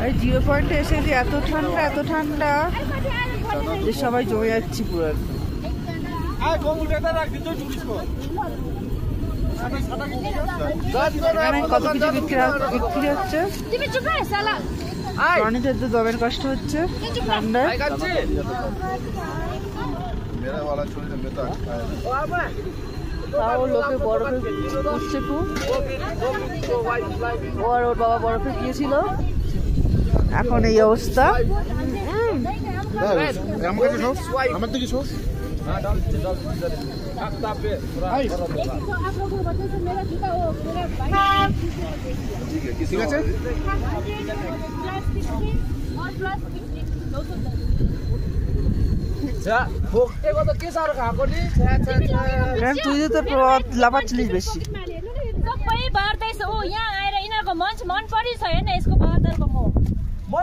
এই জিরো পয়েন্টে এসে যে এত ঠান্ডা যে সবাই জমে যাচ্ছি পুরো। এখানে কত কিছু বিক্রি হচ্ছে। অনেকের তো দমের কষ্ট হচ্ছে ঠান্ডায়। তাও লোকে বরফে বসছে খুব। ওর বাবা বরফে গিয়েছিল, এখন এই অবস্থা। আমার দিকে শোস। ঠিক আছে, তুই তো लापाचलिस बेसी सबै बार्दैछ। ओ यहाँ आएर यिनीहरूको मन परि छ हेर्न यसको बादलको म